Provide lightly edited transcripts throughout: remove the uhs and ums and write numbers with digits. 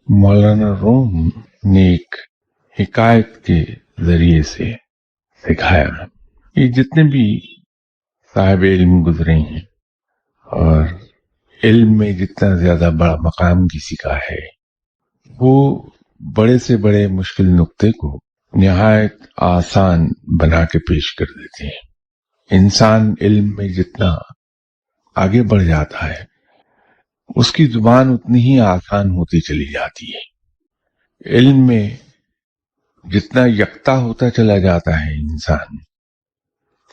مولانا روم نے ایک حکایت کے ذریعے سے سکھایا کہ جتنے بھی صاحب علم گزرے ہیں اور علم میں جتنا زیادہ بڑا مقام کسی کا ہے، وہ بڑے سے بڑے مشکل نقطے کو نہایت آسان بنا کے پیش کر دیتے ہیں۔ انسان علم میں جتنا آگے بڑھ جاتا ہے، اس کی زبان اتنی ہی آسان ہوتی چلی جاتی ہے۔ علم میں جتنا یکتا ہوتا چلا جاتا ہے انسان،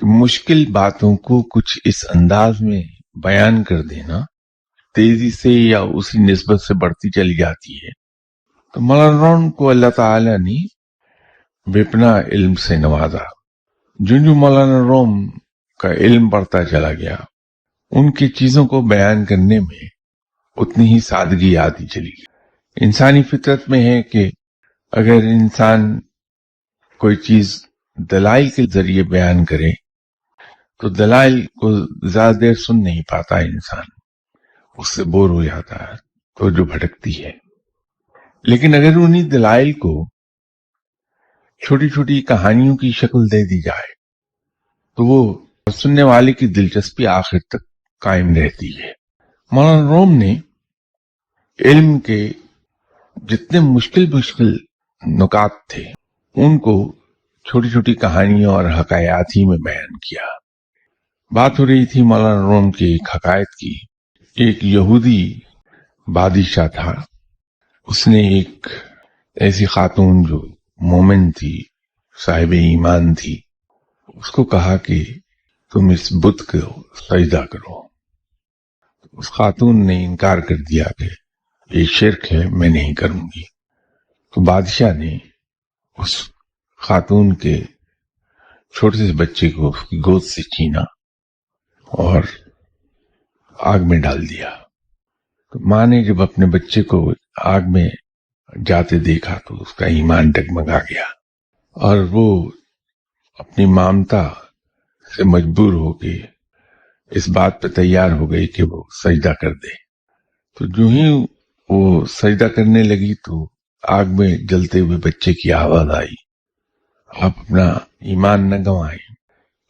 مشکل باتوں کو کچھ اس انداز میں بیان کر دینا تیزی سے یا اسی نسبت سے بڑھتی چلی جاتی ہے۔ تو مولانا روم کو اللہ تعالی نے بے پناہ علم سے نوازا۔ جو مولانا روم کا علم بڑھتا چلا گیا، ان کی چیزوں کو بیان کرنے میں اتنی ہی سادگی آتی چلی گئی۔ انسانی فطرت میں ہے کہ اگر انسان کوئی چیز دلائل کے ذریعے بیان کرے تو دلائل کو زیادہ دیر سن نہیں پاتا، انسان اس سے بور ہو جاتا ہے، تو جو بھٹکتی ہے۔ لیکن اگر انہی دلائل کو چھوٹی چھوٹی کہانیوں کی شکل دے دی جائے تو وہ سننے والے کی دلچسپی آخر تک قائم رہتی ہے۔ مولانا روم نے علم کے جتنے مشکل نکات تھے ان کو چھوٹی چھوٹی کہانیوں اور حکایات ہی میں بیان کیا۔ بات ہو رہی تھی مولانا روم کی ایک حکایت کی۔ ایک یہودی بادشاہ تھا، اس نے ایک ایسی خاتون جو مومن تھی، صاحب ایمان تھی، اس کو کہا کہ تم اس بت کو سجدہ کرو۔ اس خاتون نے انکار کر دیا کہ یہ شرک ہے، میں نہیں کروں گی۔ تو بادشاہ نے اس خاتون کے چھوٹے سے بچے کو اس کی گود سے چھینا اور آگ میں ڈال دیا۔ تو ماں نے جب اپنے بچے کو آگ میں جاتے دیکھا تو اس کا ایمان ڈگمگا گیا، اور وہ اپنی مامتا سے مجبور ہو کے اس بات پہ تیار ہو گئی کہ وہ سجدہ کر دے۔ تو جو ہی وہ سجدہ کرنے لگی تو آگ میں جلتے ہوئے بچے کی آواز آئی، آپ اپنا ایمان نہ گنوائیں،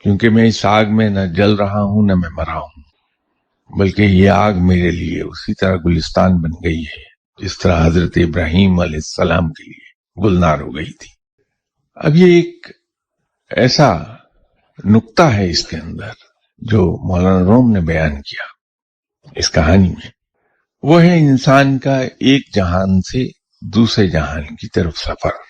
کیونکہ میں اس آگ میں نہ جل رہا ہوں نہ میں مرا ہوں، بلکہ یہ آگ میرے لیے اسی طرح گلستان بن گئی ہے جس طرح حضرت ابراہیم علیہ السلام کے لیے گلنار ہو گئی تھی۔ اب یہ ایک ایسا نقطہ ہے اس کے اندر جو مولانا روم نے بیان کیا اس کہانی میں، وہ ہے انسان کا ایک جہان سے دوسرے جہان کی طرف سفر۔